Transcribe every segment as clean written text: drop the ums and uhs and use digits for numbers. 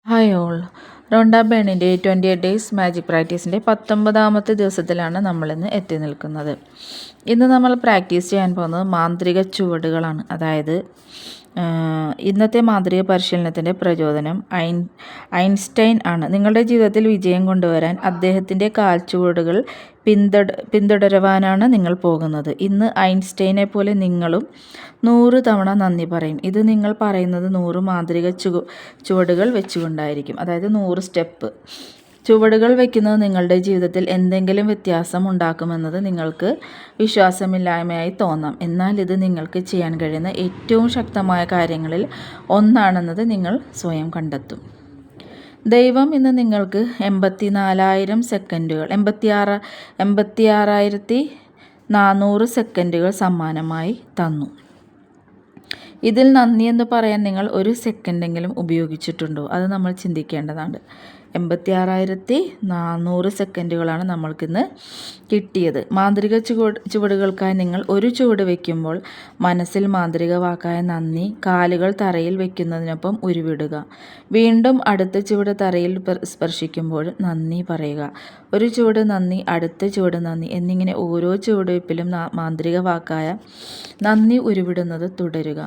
Hi all. Rhonda ബേണിൻ്റെ 28 days magic പ്രാക്ടീസിൻ്റെ 19ാമത്തെ ദിവസത്തിലാണ് നമ്മളിന്ന് എത്തി നിൽക്കുന്നത്. ഇന്ന് നമ്മൾ പ്രാക്ടീസ് ചെയ്യാൻ പോകുന്നത് മാന്ത്രിക ചുവടുകളാണ്. അതായത് ഇന്നത്തെ മാന്ത്രിക പരിശീലനത്തിൻ്റെ പ്രചോദനം ഐൻസ്റ്റൈൻ ആണ്. നിങ്ങളുടെ ജീവിതത്തിൽ വിജയം കൊണ്ടുവരാൻ അദ്ദേഹത്തിൻ്റെ കാൽച്ചുവടുകൾ പിന്തുടരുവാനാണ് നിങ്ങൾ പോകുന്നത്. ഇന്ന് ഐൻസ്റ്റൈനെ പോലെ നിങ്ങളും 100 തവണ നന്ദി പറയും. ഇത് നിങ്ങൾ പറയുന്നത് 100 മാന്ത്രിക ചുവടുകൾ വെച്ചുകൊണ്ടായിരിക്കും. അതായത് 100 സ്റ്റെപ്പ് ചുവടുകൾ വയ്ക്കുന്നത് നിങ്ങളുടെ ജീവിതത്തിൽ എന്തെങ്കിലും വ്യത്യാസം ഉണ്ടാക്കുമെന്നത് നിങ്ങൾക്ക് വിശ്വാസമില്ലായ്മയായി തോന്നാം. എന്നാൽ ഇത് നിങ്ങൾക്ക് ചെയ്യാൻ കഴിയുന്ന ഏറ്റവും ശക്തമായ കാര്യങ്ങളിൽ ഒന്നാണെന്നത് നിങ്ങൾ സ്വയം കണ്ടെത്തും. ദൈവം ഇന്ന് നിങ്ങൾക്ക് 84,000 സെക്കൻഡുകൾ 86,400 സെക്കൻഡുകൾ സമ്മാനമായി തന്നു. ഇതിൽ നന്ദി എന്ന് പറയാൻ നിങ്ങൾ ഒരു സെക്കൻഡെങ്കിലും ഉപയോഗിച്ചിട്ടുണ്ടോ? അത് നമ്മൾ ചിന്തിക്കേണ്ടതാണ്. 86,400 സെക്കൻഡുകളാണ് നമ്മൾക്കിന്ന് കിട്ടിയത്. മാന്ത്രിക ചുവടുകൾക്കായി നിങ്ങൾ ഒരു ചുവട് വയ്ക്കുമ്പോൾ മനസ്സിൽ മാന്ത്രിക വാക്കായ നന്ദി കാലുകൾ തറയിൽ വയ്ക്കുന്നതിനൊപ്പം ഉരുവിടുക. വീണ്ടും അടുത്ത ചുവട് തറയിൽ സ്പർശിക്കുമ്പോൾ നന്ദി പറയുക. ഒരു ചുവട് നന്ദി, അടുത്ത ചുവട് നന്ദി എന്നിങ്ങനെ ഓരോ ചുവടുവയ്പ്പിലും മാന്ത്രിക വാക്കായ നന്ദി ഉരുവിടുന്നത് തുടരുക.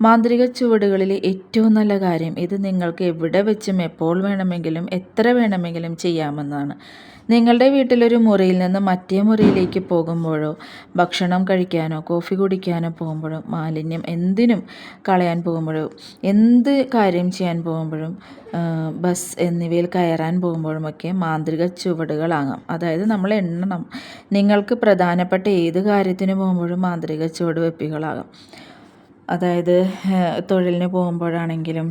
മാന്ത്രിക ചുവടുകളിലെ ഏറ്റവും നല്ല കാര്യം ഇത് നിങ്ങൾക്ക് എവിടെ വെച്ചും എപ്പോൾ വേണമെങ്കിലും എത്ര വേണമെങ്കിലും ചെയ്യാമെന്നാണ്. നിങ്ങളുടെ വീട്ടിലൊരു മുറിയിൽ നിന്ന് മറ്റേ മുറിയിലേക്ക് പോകുമ്പോഴോ ഭക്ഷണം കഴിക്കാനോ കോഫി കുടിക്കാനോ പോകുമ്പോഴോ മാലിന്യം എന്തിനും കളയാൻ പോകുമ്പോഴോ എന്ത് കാര്യം ചെയ്യാൻ പോകുമ്പോഴും ബസ് എന്നിവയിൽ കയറാൻ പോകുമ്പോഴുമൊക്കെ മാന്ത്രിക ചുവടുകളാകാം. അതായത് നമ്മൾ എണ്ണണം. നിങ്ങൾക്ക് പ്രധാനപ്പെട്ട ഏത് കാര്യത്തിന് പോകുമ്പോഴും മാന്ത്രിക ചുവടുവെപ്പികളാകാം. അതായത് തൊഴിലിന് പോകുമ്പോഴാണെങ്കിലും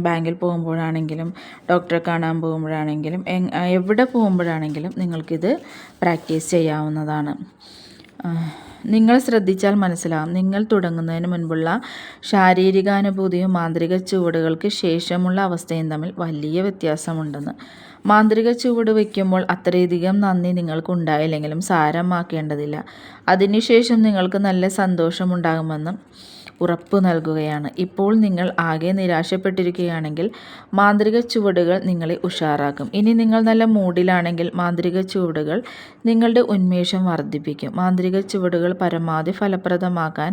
ബാങ്കിൽ പോകുമ്പോഴാണെങ്കിലും ഡോക്ടറെ കാണാൻ പോകുമ്പോഴാണെങ്കിലും എവിടെ പോകുമ്പോഴാണെങ്കിലും നിങ്ങൾക്കിത് പ്രാക്ടീസ് ചെയ്യാവുന്നതാണ്. നിങ്ങൾ ശ്രദ്ധിച്ചാൽ മനസ്സിലാകും, നിങ്ങൾ തുടങ്ങുന്നതിന് മുൻപുള്ള ശാരീരികാനുഭൂതിയും മാന്ത്രിക ചുവടുകൾക്ക് ശേഷമുള്ള അവസ്ഥയും തമ്മിൽ വലിയ വ്യത്യാസമുണ്ടെന്ന്. മാന്ത്രിക ചുവട് വയ്ക്കുമ്പോൾ അത്രയധികം നന്ദി നിങ്ങൾക്കുണ്ടായില്ലെങ്കിലും സാരമാക്കേണ്ടതില്ല. അതിനുശേഷം നിങ്ങൾക്ക് നല്ല സന്തോഷമുണ്ടാകുമെന്ന് ഉറപ്പു നൽകുകയാണ്. ഇപ്പോൾ നിങ്ങൾ ആകെ നിരാശപ്പെട്ടിരിക്കുകയാണെങ്കിൽ മാന്ത്രിക ചുവടുകൾ നിങ്ങളെ ഉഷാറാക്കും. ഇനി നിങ്ങൾ നല്ല മൂഡിലാണെങ്കിൽ മാന്ത്രിക ചുവടുകൾ നിങ്ങളുടെ ഉന്മേഷം വർദ്ധിപ്പിക്കും. മാന്ത്രിക ചുവടുകൾ പരമാവധി ഫലപ്രദമാക്കാൻ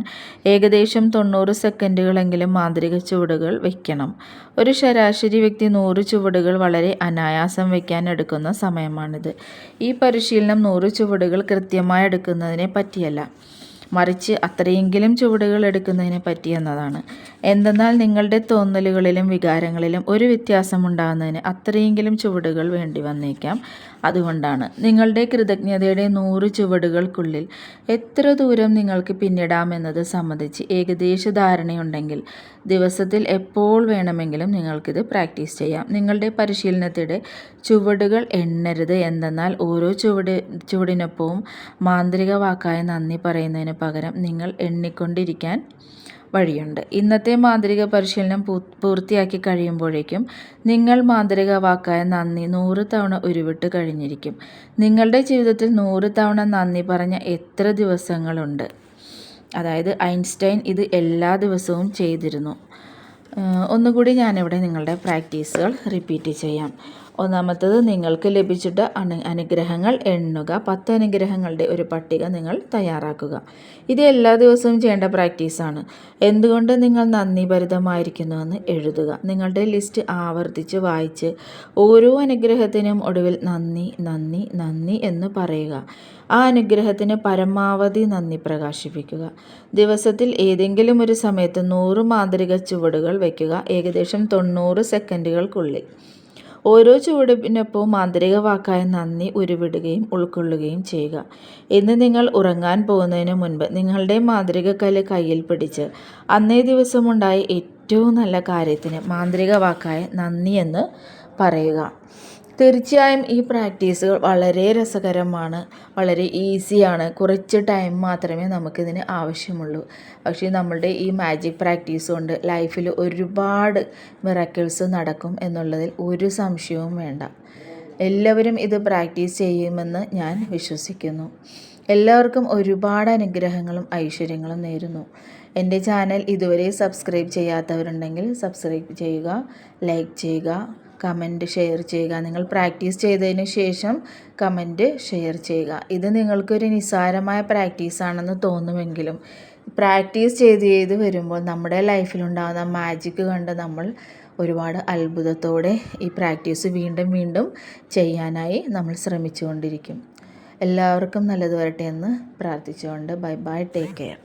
ഏകദേശം 90 സെക്കൻഡുകളെങ്കിലും മാന്ത്രിക ചുവടുകൾ വയ്ക്കണം. ഒരു ശരാശരി വ്യക്തി 100 ചുവടുകൾ വളരെ അനായാസം വയ്ക്കാൻ എടുക്കുന്ന സമയമാണിത്. ഈ പരിശീലനം 100 ചുവടുകൾ കൃത്യമായി എടുക്കുന്നതിനെ പറ്റിയല്ല, മറിച്ച് അത്രയെങ്കിലും ചുവടുകൾ എടുക്കുന്നതിനെ പറ്റി എന്നതാണ്. എന്തെന്നാൽ നിങ്ങളുടെ തോന്നലുകളിലും വികാരങ്ങളിലും ഒരു വ്യത്യാസമുണ്ടാകുന്നതിന് അത്രയെങ്കിലും ചുവടുകൾ വേണ്ടി വന്നേക്കാം. അതുകൊണ്ടാണ് നിങ്ങളുടെ കൃതജ്ഞതയുടെ 100 ചുവടുകൾക്കുള്ളിൽ എത്ര ദൂരം നിങ്ങൾക്ക് പിന്നിടാമെന്നത് സംബന്ധിച്ച് ഏകദേശ ധാരണയുണ്ടെങ്കിൽ ദിവസത്തിൽ എപ്പോൾ വേണമെങ്കിലും നിങ്ങൾക്കിത് പ്രാക്ടീസ് ചെയ്യാം. നിങ്ങളുടെ പരിശീലനത്തിടെ ചുവടുകൾ എണ്ണരുത്. എന്തെന്നാൽ ഓരോ ചുവടിനൊപ്പവും മാന്ത്രിക വാക്കായ നന്ദി പറയുന്നതിന് പകരം നിങ്ങൾ എണ്ണിക്കൊണ്ടിരിക്കാൻ വഴിയുണ്ട്. ഇന്നത്തെ മാന്ത്രിക പരിശീലനം പൂർത്തിയാക്കി കഴിയുമ്പോഴേക്കും നിങ്ങൾ മാന്ത്രിക വാക്കായ നന്ദി 100 തവണ ഉരുവിട്ട് കഴിഞ്ഞിരിക്കും. നിങ്ങളുടെ ജീവിതത്തിൽ 100 തവണ നന്ദി പറഞ്ഞ എത്ര ദിവസങ്ങളുണ്ട്? അതായത് ഐൻസ്റ്റൈൻ ഇത് എല്ലാ ദിവസവും ചെയ്തിരുന്നു. ഒന്നുകൂടി ഞാനിവിടെ നിങ്ങളുടെ പ്രാക്ടീസുകൾ റിപ്പീറ്റ് ചെയ്യാം. ഒന്നാമത്തത്, നിങ്ങൾക്ക് ലഭിച്ചിട്ട് അനുഗ്രഹങ്ങൾ എണ്ണുക. 10 അനുഗ്രഹങ്ങളുടെ ഒരു പട്ടിക നിങ്ങൾ തയ്യാറാക്കുക. ഇത് എല്ലാ ദിവസവും ചെയ്യേണ്ട പ്രാക്ടീസാണ്. എന്തുകൊണ്ട് നിങ്ങൾ നന്ദിഭരിതമായിരിക്കുന്നുവെന്ന് എഴുതുക. നിങ്ങളുടെ ലിസ്റ്റ് ആവർത്തിച്ച് വായിച്ച് ഓരോ അനുഗ്രഹത്തിനും ഒടുവിൽ നന്ദി നന്ദി നന്ദി എന്ന് പറയുക. ആ അനുഗ്രഹത്തിന് പരമാവധി നന്ദി പ്രകാശിപ്പിക്കുക. ദിവസത്തിൽ ഏതെങ്കിലും ഒരു സമയത്ത് 100 മാന്ത്രിക ചുവടുകൾ വയ്ക്കുക, ഏകദേശം 90 സെക്കൻഡുകൾക്കുള്ളിൽ. ഓരോ ചുവടിനൊപ്പവും മാന്ത്രിക വാക്കായ നന്ദി ഉരുവിടുകയും ഉൾക്കൊള്ളുകയും ചെയ്യുക. ഇന്ന് നിങ്ങൾ ഉറങ്ങാൻ പോകുന്നതിന് മുൻപ് നിങ്ങളുടെ മാന്ത്രിക കല്ല് കയ്യിൽ പിടിച്ച് അന്നേ ദിവസമുണ്ടായ ഏറ്റവും നല്ല കാര്യത്തിന് മാന്ത്രിക വാക്കായ നന്ദി എന്ന് പറയുക. തീർച്ചയായും ഈ പ്രാക്ടീസുകൾ വളരെ രസകരമാണ്, വളരെ ഈസിയാണ്. കുറച്ച് ടൈം മാത്രമേ നമുക്കിതിന് ആവശ്യമുള്ളൂ. പക്ഷേ നമ്മളുടെ ഈ മാജിക് പ്രാക്ടീസ് കൊണ്ട് ലൈഫിൽ ഒരുപാട് മിറാക്കിൾസ് നടക്കും എന്നുള്ളതിൽ ഒരു സംശയവും വേണ്ട. എല്ലാവരും ഇത് പ്രാക്ടീസ് ചെയ്യുമെന്ന് ഞാൻ വിശ്വസിക്കുന്നു. എല്ലാവർക്കും ഒരുപാട് അനുഗ്രഹങ്ങളും ഐശ്വര്യങ്ങളും നേരുന്നു. എൻ്റെ ചാനൽ ഇതുവരെ സബ്സ്ക്രൈബ് ചെയ്യാത്തവരുണ്ടെങ്കിൽ സബ്സ്ക്രൈബ് ചെയ്യുക, ലൈക്ക് ചെയ്യുക, കമൻറ്റ് ഷെയർ ചെയ്യുക. നിങ്ങൾ പ്രാക്ടീസ് ചെയ്തതിന് ശേഷം കമൻറ്റ് ഷെയർ ചെയ്യുക. ഇത് നിങ്ങൾക്കൊരു നിസ്സാരമായ പ്രാക്ടീസാണെന്ന് തോന്നുമെങ്കിലും പ്രാക്ടീസ് ചെയ്ത് വരുമ്പോൾ നമ്മുടെ ലൈഫിലുണ്ടാകുന്ന മാജിക്ക് കണ്ട് നമ്മൾ ഒരുപാട് അത്ഭുതത്തോടെ ഈ പ്രാക്ടീസ് വീണ്ടും വീണ്ടും ചെയ്യാനായി നമ്മൾ ശ്രമിച്ചുകൊണ്ടിരിക്കും. എല്ലാവർക്കും നല്ലത് വരട്ടെ എന്ന് പ്രാർത്ഥിച്ചുകൊണ്ട് ബൈ ബൈ, ടേക്ക് കെയർ.